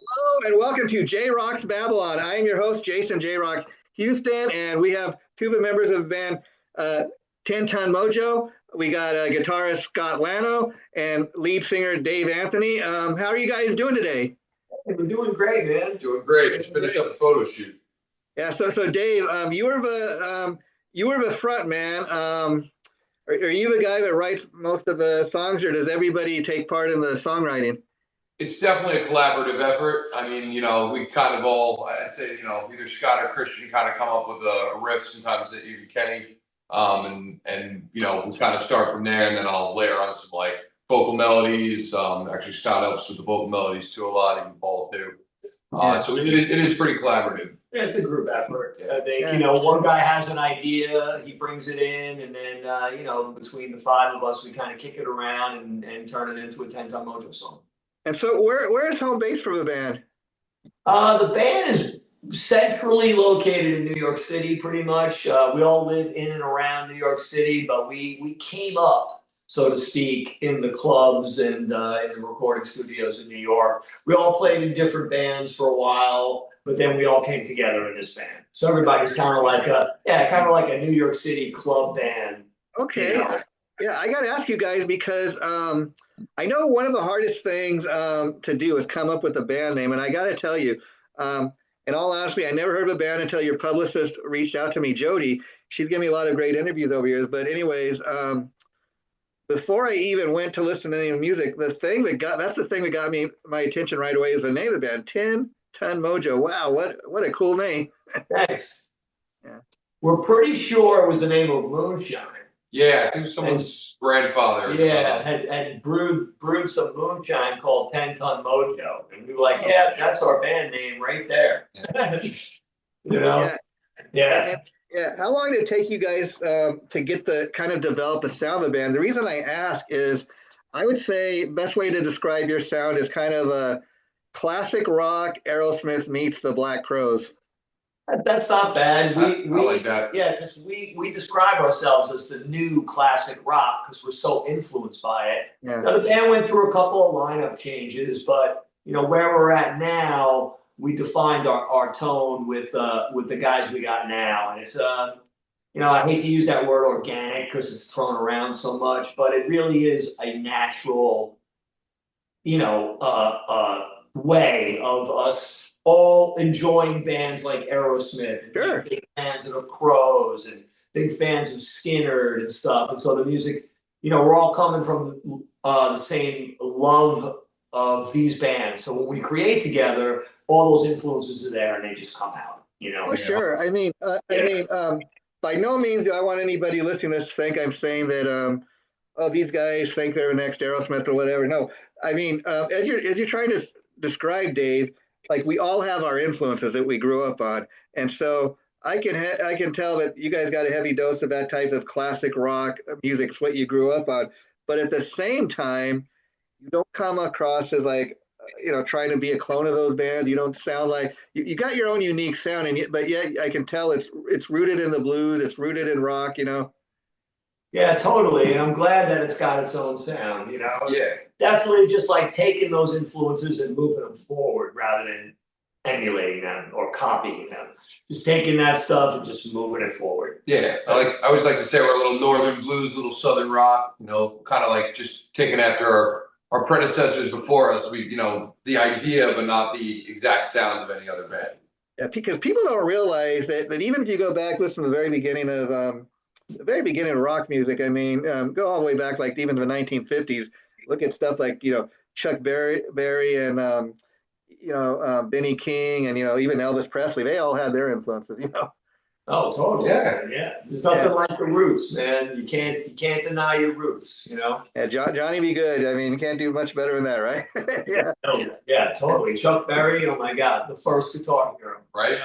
Hello and welcome to JROCk's Babylon. I am your host, Jason JROCk Houston, and we have two of the members of the band, 10 Ton Mojo. We got guitarist Scott Lano and lead singer Dave Anthony. How are you guys doing today? Hey, we're doing great, man. Doing great. Just finished up a photo shoot. Yeah, so Dave, you were the front man. Are you the guy that writes most of the songs, or does everybody take part in the songwriting? It's definitely a collaborative effort. I mean, we kind of all, I'd say, either Scott or Christian kind of come up with a riff, sometimes even Kenny. And we kind of start from there, and then I'll layer on some like vocal melodies. Actually, Scott helps with the vocal melodies too a lot, even Paul too. So it is pretty collaborative. Yeah, it's a group effort. Yeah. I think, one guy has an idea, he brings it in, and then, between the five of us, we kind of kick it around and turn it into a 10 Ton Mojo song. And so where is home base for the band? The band is centrally located in New York City, pretty much. We all live in and around New York City, but we came up, so to speak, in the clubs and in the recording studios in New York. We all played in different bands for a while, but then we all came together in this band. So everybody's kind of like a New York City club band. Okay. Yeah, I got to ask you guys because I know one of the hardest things to do is come up with a band name. And I got to tell you, in all honesty, I never heard of a band until your publicist reached out to me, Jody. She's given me a lot of great interviews over years. But anyways, before I even went to listen to any music, that's the thing that got me my attention right away is the name of the band, 10 Ton Mojo. Wow, what a cool name. Thanks. Yeah. We're pretty sure it was the name of Moonshine. Yeah, I think someone's grandfather. Yeah, had brewed some moonshine called 10 Ton Mojo. And we were like, yeah, that's our band name right there. Yeah. Yeah. How long did it take you guys to get develop the sound of the band? The reason I ask is I would say best way to describe your sound is kind of a classic rock Aerosmith meets the Black Crowes. That's not bad. I like that. Yeah, because we describe ourselves as the new classic rock because we're so influenced by it. Yeah. Now, the band went through a couple of lineup changes, but where we're at now, we defined our tone with the guys we got now, and it's I hate to use that word organic because it's thrown around so much, but it really is a natural, way of us all enjoying bands like Aerosmith, and sure. Big fans of the Crows, and big fans of Skynyrd and stuff. And so the music, we're all coming from the same love of these bands. So when we create together, all those influences are there, and they just come out. Oh, sure. I mean, by no means do I want anybody listening to this to think I'm saying that these guys think they're the next Aerosmith or whatever. No, I mean, as you're trying to describe, Dave, like we all have our influences that we grew up on, and so I can tell that you guys got a heavy dose of that type of classic rock music. It's what you grew up on, but at the same time, you don't come across as like trying to be a clone of those bands. You don't sound like you got your own unique sound, but yet I can tell it's rooted in the blues. It's rooted in rock. Yeah, totally. And I'm glad that it's got its own sound, Yeah. Definitely just like taking those influences and moving them forward rather than emulating them or copying them. Just taking that stuff and just moving it forward. Yeah. I always like to say we're a little northern blues, little southern rock, kind of like just taking after our predecessors before us. We, the idea, but not the exact sound of any other band. Yeah, because people don't realize that even if you go back, listen to the very beginning of rock music. I mean, go all the way back, like even to the 1950s. Look at stuff like Chuck Berry and Benny King and even Elvis Presley. They all had their influences. Oh, totally. Yeah. There's nothing like the roots, man. You can't deny your roots. Yeah, Johnny B. Good. I mean, you can't do much better than that, right? Yeah. Yeah, totally. Chuck Berry. Oh my God, the first guitar hero. Right.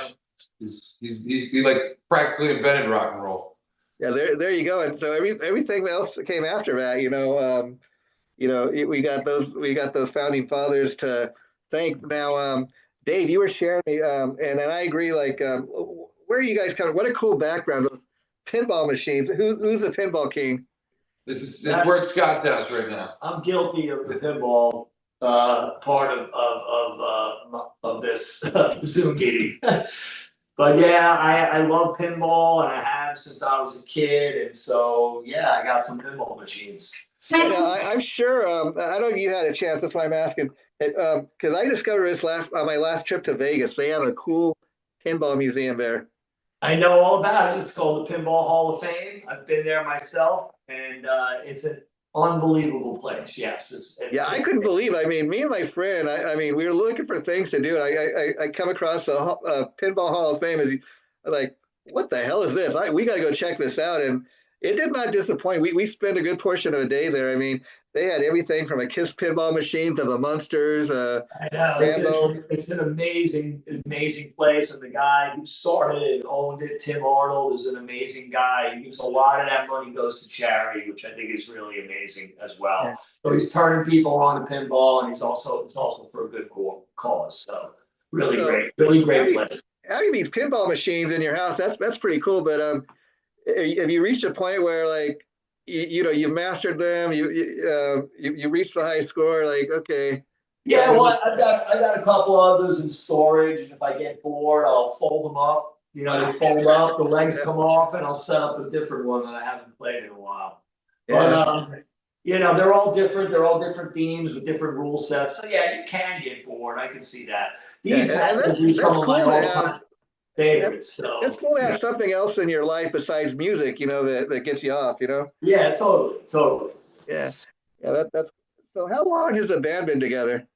He like practically invented rock and roll. Yeah, there you go. And so everything else that came after that, we got those founding fathers to thank. Now, Dave, you were sharing me, and I agree. Like, where are you guys coming? What a cool background! Those pinball machines. Who's the pinball king? We're at Scott's house right now. I'm guilty of the pinball part of this Zoom meeting. But yeah, I love pinball, and I have since I was a kid, and so yeah, I got some pinball machines. And I'm sure. I don't know if you had a chance. That's why I'm asking. Because I discovered this last on my last trip to Vegas. They have a cool pinball museum there. I know all about it. It's called the Pinball Hall of Fame. I've been there myself, and it's an unbelievable place. Yes, Yeah, I couldn't believe. I mean, me and my friend. I mean, we were looking for things to do, and I come across the Pinball Hall of Fame. Like, what the hell is this? We got to go check this out. And it did not disappoint. We spent a good portion of the day there. I mean, they had everything from a Kiss pinball machine to the Munsters, I know Rambo. it's an amazing place, and the guy who started it and owned it, Tim Arnold, is an amazing guy. He gives a lot of that money goes to charity, which I think is really amazing as well. Yeah. So he's turning people on to pinball, and it's also for a good cause. So really great place. Having these pinball machines in your house, that's pretty cool. But have you reached a point where like you mastered them, you reached the high score, like okay. Yeah, well, I got a couple others in storage, and if I get bored, I'll fold them up. You know, they fold up, the legs come off, and I'll set up a different one that I haven't played in a while. Yeah. But you know, they're all different. They're all different themes with different rule sets. So yeah, you can get bored. I can see that. These guys become cool my all-time favorites. So it's cool to have something else in your life besides music, that gets you off, Yeah, totally. Yeah, that's. So how long has the band been together?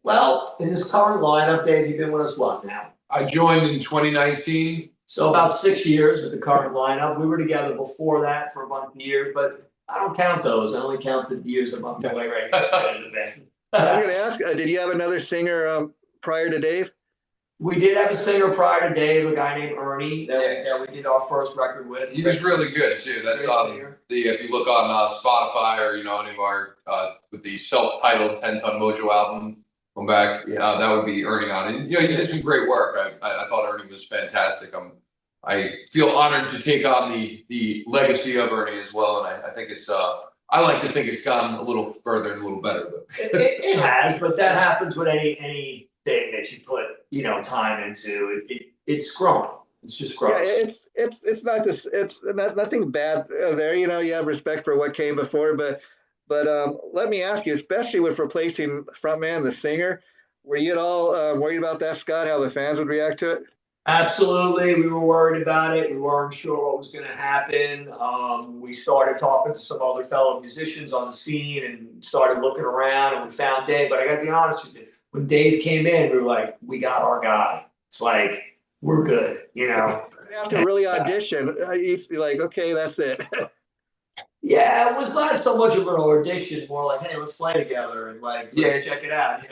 Well, in this current lineup, Dave, you've been with us what now? I joined in 2019. So about 6 years with the current lineup. We were together before that for a bunch of years, but I don't count those. I only count the years I'm up my way right now in the band. I was going to ask, did you have another singer prior to Dave? We did have a singer prior to Dave, a guy named Ernie that we did our first record with. He was really good too. That's if you look on Spotify or any of our with the self-titled 10-ton Mojo album from back, that would be Ernie on it. He did some great work. I thought Ernie was fantastic. I feel honored to take on the legacy of Ernie as well, and I think it's I like to think it's gone a little further and a little better. But it has, but that happens with any thing that you put time into. It's growing. It's just growing. Yeah, it's not just it's nothing bad there. You have respect for what came before, but let me ask you, especially with replacing frontman the singer, were you at all worried about that, Scott? How the fans would react to it? Absolutely, we were worried about it. We weren't sure what was going to happen. We started talking to some other fellow musicians on the scene and started looking around, and we found Dave. But I got to be honest with you, when Dave came in, we were like, we got our guy. It's like, we're good, You have to really audition. I used to be like, okay, that's it. Yeah, it was not so much of an audition, more like, hey, let's play together and let's check it out.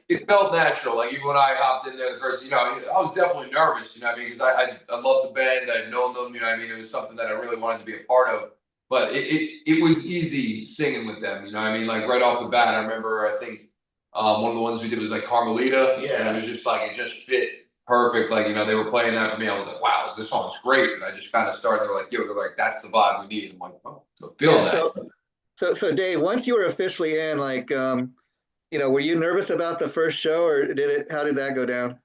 It felt natural. Like even when I hopped in there the first, I was definitely nervous. Because I loved the band. I'd known them. It was something that I really wanted to be a part of. But it was easy singing with them. Like right off the bat, I remember I think one of the ones we did was like Carmelita, and it was just like it just fit perfect. Like they were playing that for me. I was like, wow, this song's great. And I just kind of started. They're like, that's the vibe we need. I'm like, oh, so feeling that. So Dave, once you were officially in, were you nervous about the first show, or how did that go down?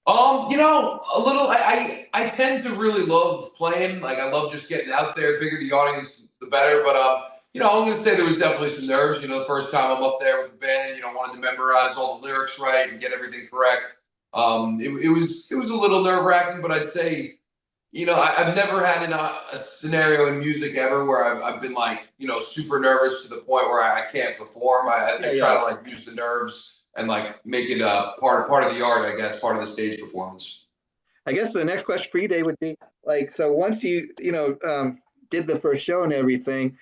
A little. I tend to really love playing. Like I love just getting out there. The bigger the audience, the better. But I'm going to say there was definitely some nerves. The first time I'm up there with the band, wanted to memorize all the lyrics right and get everything correct. It was a little nerve-wracking, but I'd say, I've never had a scenario in music ever where I've been super nervous to the point where I can't perform. I try to use the nerves and make it part of the art, I guess, part of the stage performance. I guess the next question for you, Dave, would be so once you did the first show and everything,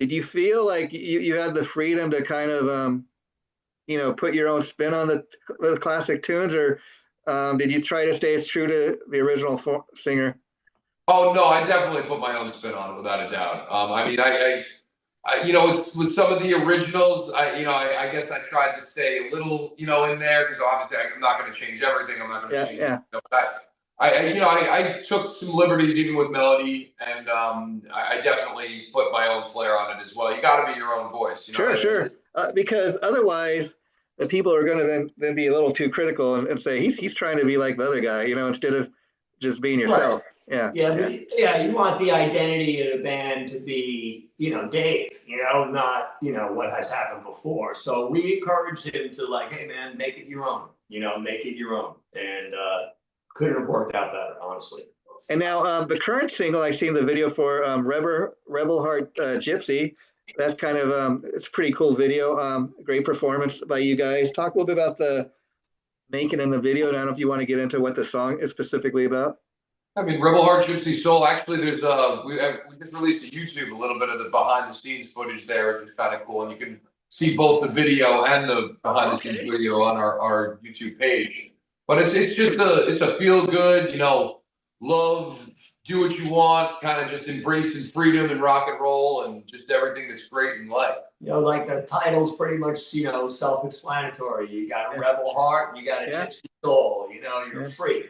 did you feel like you had the freedom to kind of put your own spin on the classic tunes, or did you try to stay as true to the original singer? Oh no, I definitely put my own spin on it without a doubt. With some of the originals, I guess I tried to stay a little, in there because obviously I'm not going to change everything. I'm not going to change. I took some liberties even with melody, and I definitely put my own flair on it as well. You got to be your own voice, you know. Sure, sure. Because otherwise, the people are going to then be a little too critical and say he's trying to be like the other guy, instead of just being Right. yourself. Yeah, Yeah, yeah, but yeah, you want the identity of the band to be, Dave, not, what has happened before. So we encouraged him to like, hey man, make it your own, make it your own. And couldn't have worked out better, honestly. And now the current single I've seen the video for Rebel Heart Gypsy. That's kind of it's a pretty cool video. Great performance by you guys. Talk a little bit about the making in the video. And I don't know if you want to get into what the song is specifically about. I mean, Rebel Heart Gypsy Soul. Actually, there's we just released to YouTube a little bit of the behind the scenes footage there, which is kind of cool, and you can see both the video and the behind the scenes video on our YouTube page. But it's just it's a feel good, love, do what you want, kind of just embraces freedom and rock and roll and just everything that's great in life. Like the title's pretty much, self-explanatory. You got a rebel heart, and you got a gypsy soul. You're free.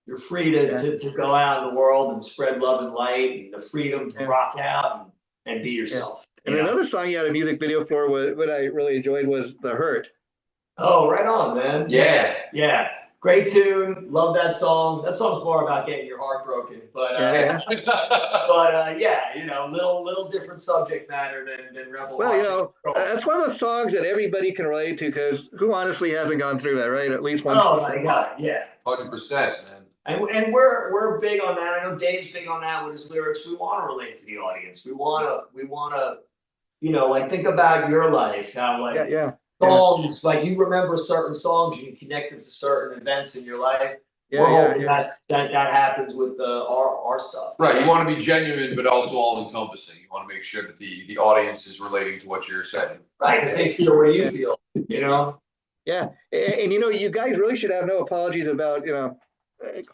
You're free to go out in the world and spread love and light, and the freedom to rock out and be yourself. And another song you had a music video for, what I really enjoyed was The Hurt. Oh, right on, man. Yeah. Yeah. Great tune. Love that song. That song's more about getting your heart broken. But little different subject matter than Rebel Heart. Well, that's one of those songs that everybody can relate to, because who honestly hasn't gone through that, right? At least once. Oh my God, yeah. 100%, man. And we're big on that. I know Dave's big on that with his lyrics. We want to relate to the audience. We want to, like, think about your life. How songs, like, you remember certain songs, you can connect them to certain events in your life. We're hoping that happens with our stuff. Right. You want to be genuine, but also all encompassing. You want to make sure that the audience is relating to what you're saying. Right, because they feel what you feel. Yeah, and you guys really should have no apologies about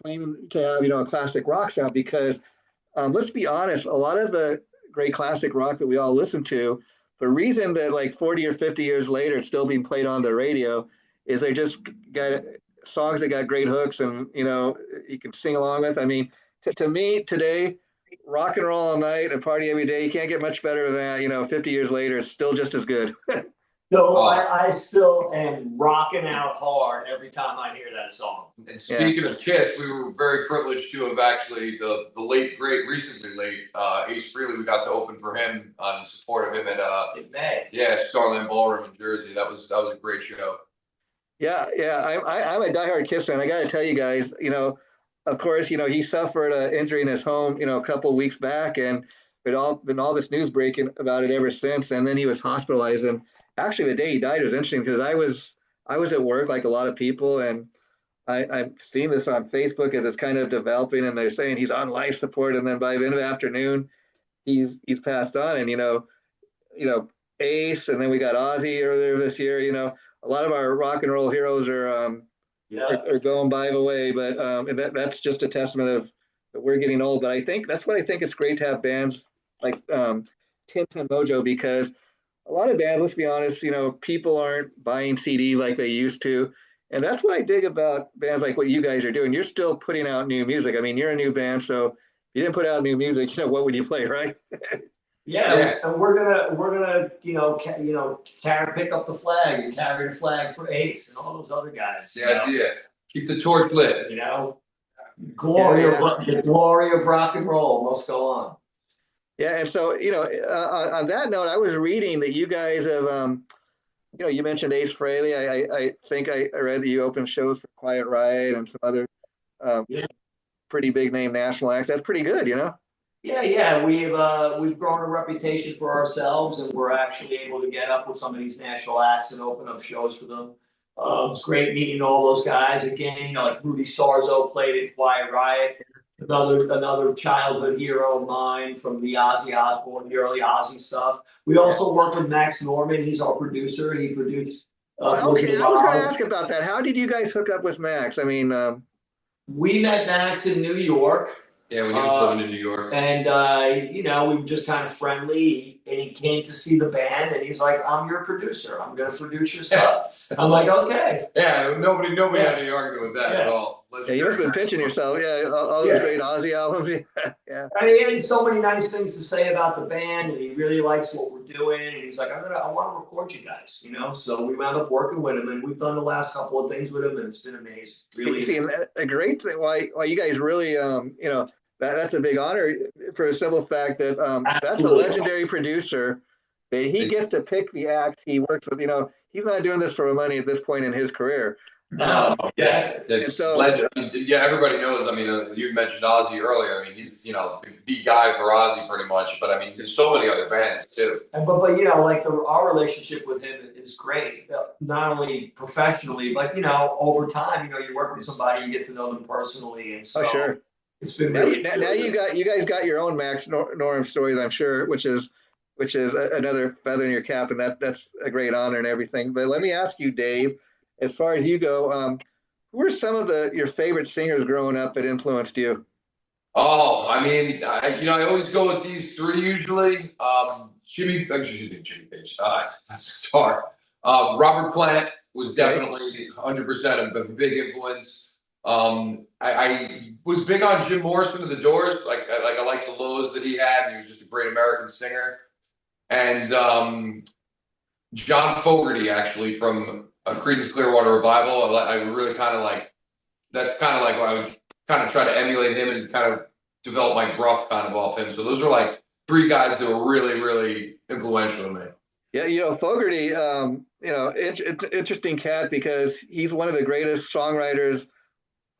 claiming to have a classic rock sound, because let's be honest, a lot of the great classic rock that we all listen to, the reason that like 40 or 50 years later it's still being played on the radio is they just got songs that got great hooks, and you can sing along with. I mean, to me today, rock and roll all night and party every day, you can't get much better than that. 50 years later it's still just as good. No, I still am rocking out hard every time I hear that song. And speaking of Kiss, we were very privileged to have actually the late, great, recently late Ace Frehley. We got to open for him in support of him at in May. Yeah, Starland Ballroom in Jersey. That was a great show. Yeah. I'm a diehard Kiss fan. I got to tell you guys, of course, he suffered an injury in his home, a couple of weeks back, and been all this news breaking about it ever since. And then he was hospitalized, and actually the day he died was interesting, because I was at work like a lot of people, and I've seen this on Facebook as it's kind of developing, and they're saying he's on life support, and then by the end of the afternoon he's passed on. And Ace, and then we got Ozzy earlier this year. A lot of our rock and roll heroes are going by the way, but and that's just a testament of that we're getting old. But I think that's what I think it's great to have bands like Tintin Mojo, because a lot of bands, let's be honest, people aren't buying CD like they used to. And that's what I dig about bands like what you guys are doing. You're still putting out new music. I mean, you're a new band, so if you didn't put out new music, what would you play, right? And we're gonna pick up the flag and carry the flag for Ace and all those other guys. The idea. Keep the torch lit. The glory of rock and roll must go on. Yeah, and so on that note, I was reading that you guys have, you mentioned Ace Frehley. I think I read that you opened shows for Quiet Riot and some other pretty big name national acts. That's pretty good, Yeah. We've grown a reputation for ourselves, and we're actually able to get up with some of these national acts and open up shows for them. It's great meeting all those guys again. Like Rudy Sarzo played in Quiet Riot. Another childhood hero of mine from the Ozzy Osbourne, the early Ozzy stuff. We also work with Max Norman. He's our producer. He produced. I was going to ask about that. How did you guys hook up with Max? I mean, we met Max in New York. Yeah, when he was living in New York. And we were just kind of friendly. and he came to see the band, and he's like, "I'm your producer. I'm going to produce your stuff." I'm like, "Okay." Yeah, nobody had any argument with that at all. Yeah, you must have been pinching yourself. Yeah, all those great Ozzy albums. Yeah. I mean, he had so many nice things to say about the band, and he really likes what we're doing. And he's like, I want to record you guys, you know. So we wound up working with him, and we've done the last couple of things with him, and it's been amazing. Really, see, a great thing. Why you guys really, that's a big honor for a simple fact that that's a legendary producer. That he gets to pick the acts he works with. You know, he's not doing this for money at this point in his career. Yeah, that's legend. I mean, yeah, everybody knows. I mean, you mentioned Ozzy earlier. I mean, he's the guy for Ozzy pretty much. But I mean, there's so many other bands too. But you know, like our relationship with him is great. Not only professionally, but you know, over time, you know, you work with somebody, you get to know them personally, and so sure. It's been now, really. Now you guys got your own Max Norum stories, I'm sure, which is another feather in your cap, and that's a great honor and everything. But let me ask you, Dave, as far as you go, who are some of your favorite singers growing up that influenced you? Oh, I mean, I always go with these three usually. Jimmy Page, that's guitar. Robert Plant was definitely 100% a big influence. I was big on Jim Morrison of the Doors. I like the lows that he had. He was just a great American singer. And John Fogerty, actually, from Creedence Clearwater Revival. I really kind of like. That's kind of like what I would kind of try to emulate him and kind of develop my gruff kind of off him. So those are like three guys that were really, really influential to me. Yeah, Fogerty, interesting cat because he's one of the greatest songwriters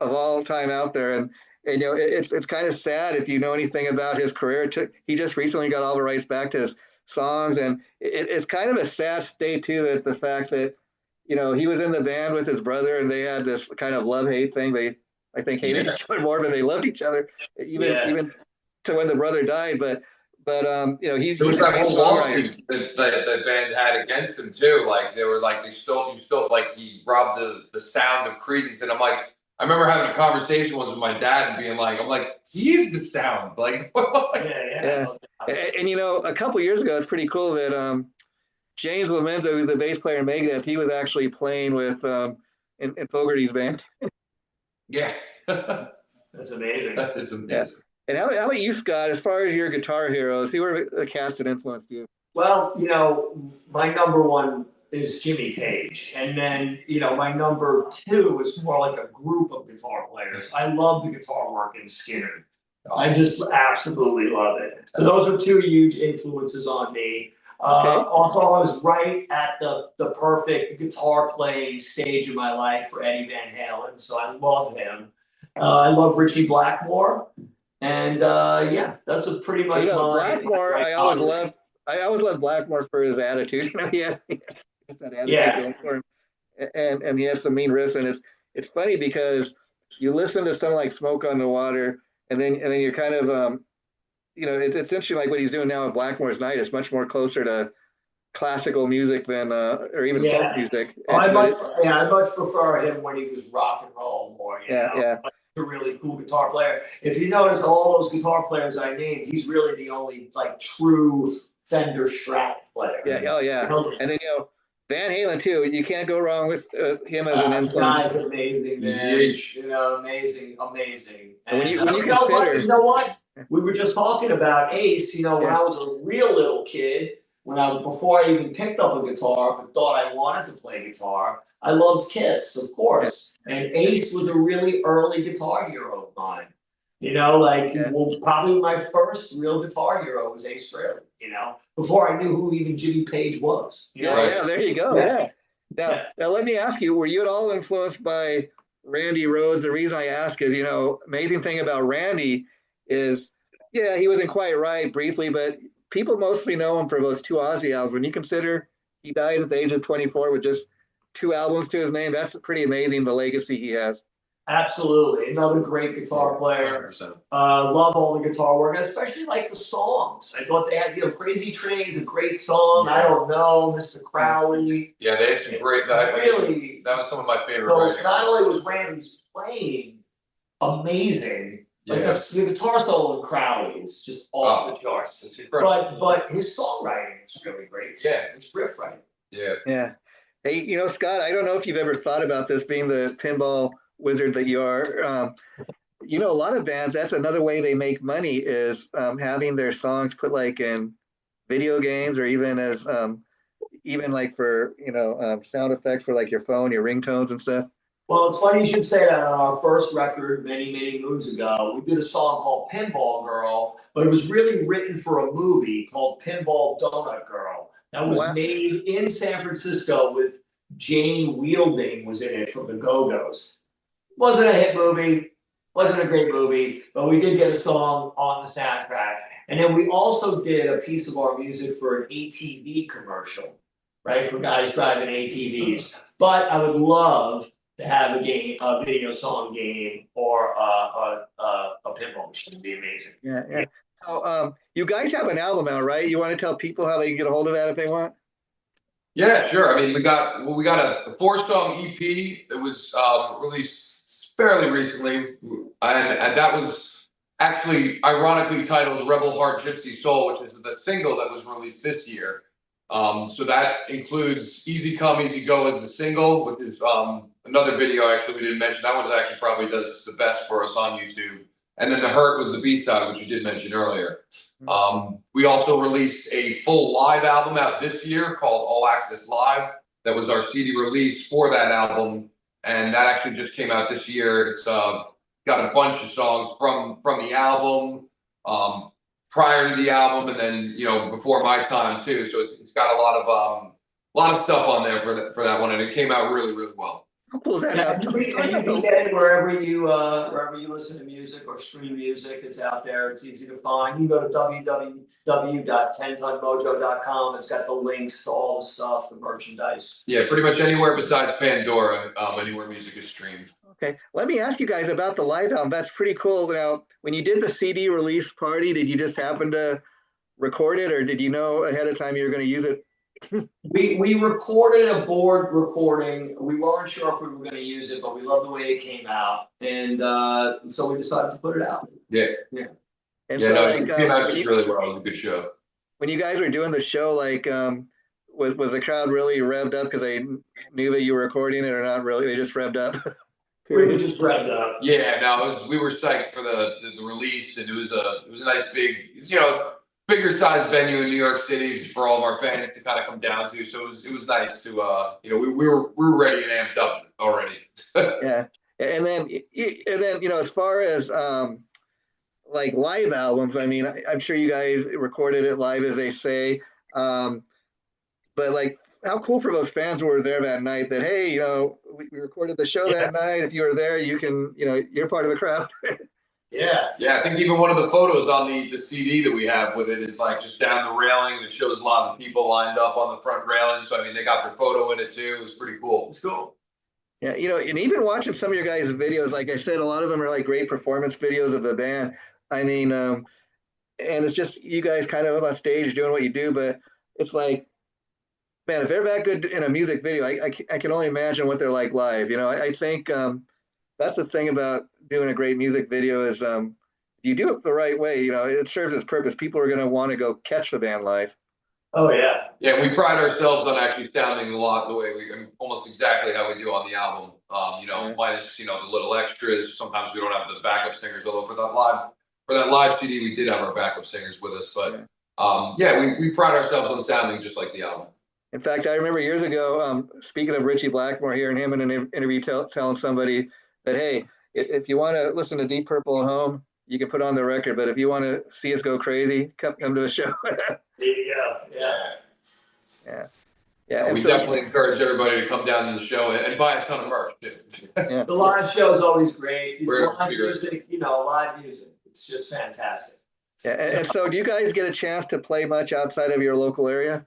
of all time out there, and it's kind of sad if you know anything about his career. He just recently got all the rights back to his songs, and it's kind of a sad state too, that the fact that he was in the band with his brother, and they had this kind of love-hate thing. They, I think, hated each other more, but they loved each other, even to when the brother died. But he's that whole lawsuit that the band had against him too. Like they were like, you stole like he robbed the sound of Creedence, and I'm like, I remember having a conversation once with my dad and being like, I'm like, he's the sound. Like, yeah. And a couple of years ago, it's pretty cool that James Lomenzo, who's the bass player in Megadeth, he was actually playing with in Fogerty's band. Yeah, that's amazing. That is amazing. Yeah. And how about you, Scott? As far as your guitar heroes, who were the cats that influenced you? Well, my number one is Jimmy Page, and then my number two is more like a group of guitar players. I love the guitar work in Skinner. I just absolutely love it. So those are two huge influences on me. Also, I was right at the perfect guitar playing stage of my life for Eddie Van Halen, so I love him. I love Richie Blackmore, and that's a pretty much Blackmore. I always loved Blackmore for his attitude. He had that attitude going for him, and he has some mean riffs, and it's funny because you listen to something like Smoke on the Water, and then you're kind of it's interesting, like what he's doing now with Blackmore's Night. It's much more closer to classical music than or even folk music. I much prefer him when he was rock and roll more. Yeah. A really cool guitar player. If you notice, all those guitar players I named, he's really the only true Fender Strat player. Yeah. And then Van Halen too. You can't go wrong with him as an influence. Guy's amazing, man. Amazing. And when you consider, you know what? We were just talking about Ace. When I was a real little kid, before I even picked up a guitar, but thought I wanted to play guitar, I loved Kiss, of course. And Ace was a really early guitar hero of mine. Probably my first real guitar hero was Ace Frehley. Before I knew who even Jimmy Page was. There you go. Yeah. Now let me ask you: were you at all influenced by Randy Rhoads? The reason I ask is, amazing thing about Randy is, he wasn't quite right briefly, but people mostly know him for those two Ozzy albums. When you consider he died at the age of 24 with just 2 albums to his name, that's pretty amazing, the legacy he has. Absolutely. Another great guitar player. Love all the guitar work, especially the songs. I thought they had, Crazy Train's a great song. I Don't Know, Mr. Crowley. Yeah, they had some great, that was some of my favorite. So not only was Randy's playing amazing, Like the guitar solo in Crowley is just off the charts. But his songwriting is really great. Yeah. It's riff writing. Yeah. Yeah. Hey, Scott, I don't know if you've ever thought about this being the pinball wizard that you are. A lot of bands, that's another way they make money is having their songs put like in video games or even as even like for, sound effects for like your phone, your ringtones and stuff. Well, it's funny you should say that. On our first record many, many moons ago, we did a song called Pinball Girl, but it was really written for a movie called Pinball Donut Girl that was made in San Francisco with Jane Wielding was in it from the Go-Go's. Wasn't a hit movie, wasn't a great movie, but we did get a song on the soundtrack. And then we also did a piece of our music for an ATV commercial, right, for guys driving ATVs. But I would love to have a video song game, or a pinball machine. Would be amazing. Yeah. So you guys have an album out, right? You want to tell people how they can get a hold of that if they want? Yeah, sure. I mean, we got a 4-song EP that was released fairly recently, and that was actually ironically titled "Rebel Heart Gypsy Soul," which is the single that was released this year. So that includes "Easy Come, Easy Go" as the single, which is another video actually we didn't mention. That one's actually probably does the best for us on YouTube. And then "The Hurt" was the B-side, which you did mention earlier. We also released a full live album out this year called All Access Live. That was our CD release for that album, and that actually just came out this year. It's got a bunch of songs from the album, prior to the album, and then before my time too. So it's got a lot of stuff on there for that one, and it came out really, really well. How cool is that? And you can get it wherever you listen to music or stream music. It's out there. It's easy to find. You can go to www.10tonmojo.com. It's got the links to all the stuff, the merchandise. Yeah, pretty much anywhere besides Pandora, anywhere music is streamed. Okay, let me ask you guys about the live album. That's pretty cool. Now, when you did the CD release party, did you just happen to record it, or did you know ahead of time you were going to use it? We recorded a board recording. We weren't sure if we were going to use it, but we loved the way it came out, and so we decided to put it out. Yeah. And so, it came out just really well. It was a good show. When you guys were doing the show, was the crowd really revved up because they knew that you were recording it, or not really? They just revved up. We were just revved up. Yeah, no, we were psyched for the release, and it was a nice big, bigger size venue in New York City for all of our fans to kind of come down to. So it was nice to we were ready and amped up already. Yeah, and then as far as like live albums, I mean, I'm sure you guys recorded it live, as they say, but like, how cool for those fans who were there that night that, hey, we recorded the show that night. If you were there, you can, you're part of the crowd. Yeah. I think even one of the photos on the CD that we have with it is like just down the railing, and it shows a lot of people lined up on the front railing. So I mean, they got their photo in it too. It was pretty cool. It's cool. Yeah, and even watching some of your guys' videos, like I said, a lot of them are like great performance videos of the band. I mean, and it's just you guys kind of up on stage doing what you do, but it's like, man, if they're that good in a music video, I can only imagine what they're like live. I think that's the thing about doing a great music video is you do it the right way. It serves its purpose. People are going to want to go catch the band live. Oh yeah. Yeah, we pride ourselves on actually sounding a lot the way almost exactly how we do on the album. Minus the little extras. Sometimes we don't have the backup singers. Although for that live CD, we did have our backup singers with us. But we pride ourselves on sounding just like the album. In fact, I remember years ago, speaking of Richie Blackmore, hearing him in an interview telling somebody that, hey, if you want to listen to Deep Purple at home, you can put on the record. But if you want to see us go crazy, come to the show. There you go. Yeah. And we definitely encourage everybody to come down to the show and buy a ton of merch too. Yeah. The live show is always great. Live music, live music. It's just fantastic. Yeah. And so, do you guys get a chance to play much outside of your local area?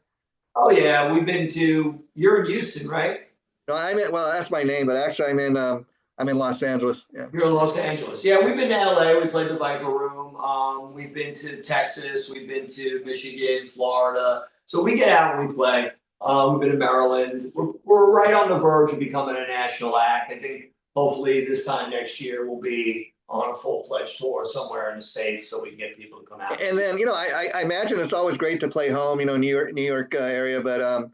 Oh yeah, we've been to. You're in Houston, right? No, that's my name, but actually I'm in Los Angeles. Yeah. You're in Los Angeles. Yeah, we've been to LA. We played the Viper Room. We've been to Texas. We've been to Michigan, Florida. So we get out and we play. We've been to Maryland. We're right on the verge of becoming a national act. I think hopefully this time next year we'll be on a full-fledged tour somewhere in the States so we can get people to come out. And then, I imagine it's always great to play home, New York area, but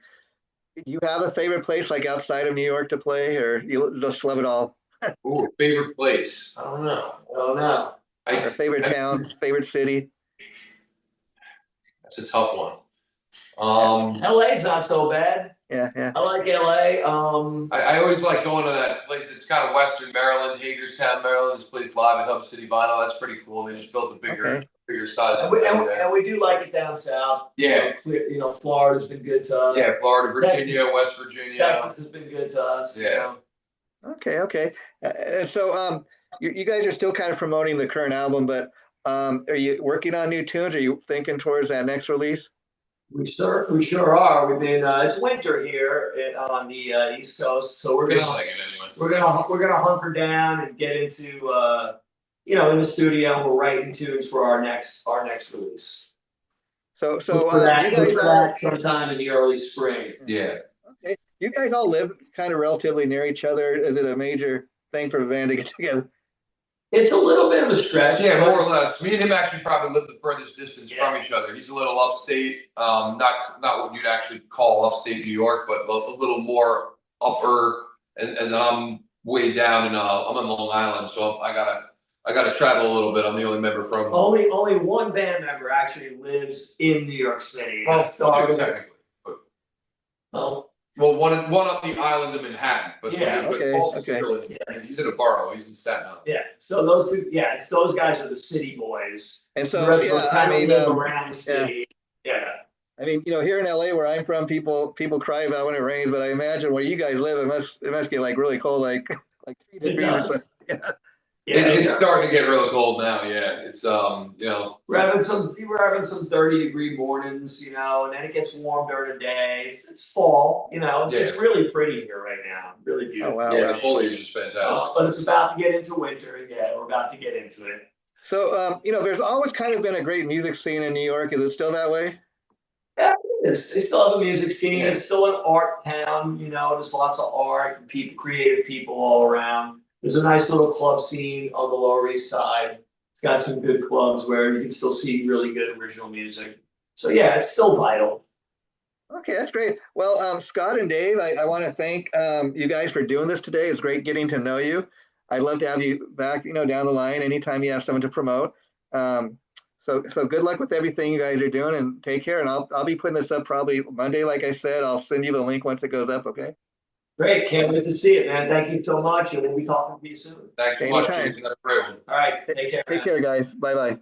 do you have a favorite place like outside of New York to play, or you just love it all? Ooh, favorite place. I don't know. Or favorite town, favorite city? That's a tough one. LA's not so bad. Yeah. I like LA. I always like going to that place. It's kind of Western Maryland, Hagerstown, Maryland. This place live at Hub City Vinyl. That's pretty cool. They just built a bigger size. And we do like it down south. Yeah. Florida's been good to us. Yeah, Florida, Virginia, West Virginia. Texas has been good to us. Yeah. Okay. So you guys are still kind of promoting the current album, but are you working on new tunes? Are you thinking towards that next release? We sure are. We've been. It's winter here on the East Coast, so we're gonna hunker down and get into in the studio. And we're writing tunes for our next release. So you guys sometime in the early spring. Yeah. Okay. You guys all live kind of relatively near each other. Is it a major thing for a band to get together? It's a little bit of a stretch. Yeah, more or less. Me and him actually probably live the furthest distance from each other. He's a little upstate, not what you'd actually call upstate New York, but a little more upper. As I'm way down, and I'm on Long Island, so I gotta travel a little bit. I'm the only member from. Only one band member actually lives in New York City. Well, technically. Well, one on the island of Manhattan, but Paul's really, he's in a borough. He's in Staten Island. Yeah. So those two, those guys are the city boys. And so the rest of us kind of live around the city. Yeah. I mean, here in LA where I'm from, people cry about when it rains, but I imagine where you guys live, it must get like really cold, like 3 degrees or something. It's starting to get really cold now. Yeah, it's we're having some 30-degree mornings, and then it gets warm during the day. It's fall, it's really pretty here right now. Really beautiful. Oh, wow. Yeah, the foliage is fantastic. But it's about to get into winter again. We're about to get into it. So there's always kind of been a great music scene in New York. Is it still that way? Yeah, they still have a music scene. It's still an art town. There's lots of art and creative people all around. There's a nice little club scene on the Lower East Side. It's got some good clubs where you can still see really good original music. So yeah, it's still vital. Okay, that's great. Well, Scott and Dave, I want to thank you guys for doing this today. It's great getting to know you. I'd love to have you back, down the line anytime you have someone to promote. So good luck with everything you guys are doing, and take care. And I'll be putting this up probably Monday, like I said. I'll send you the link once it goes up. Okay. Great. Can't wait to see it, man. Thank you so much. And we'll be talking to you soon. Thank you much. All right. Take care. Take care, guys. Bye-bye.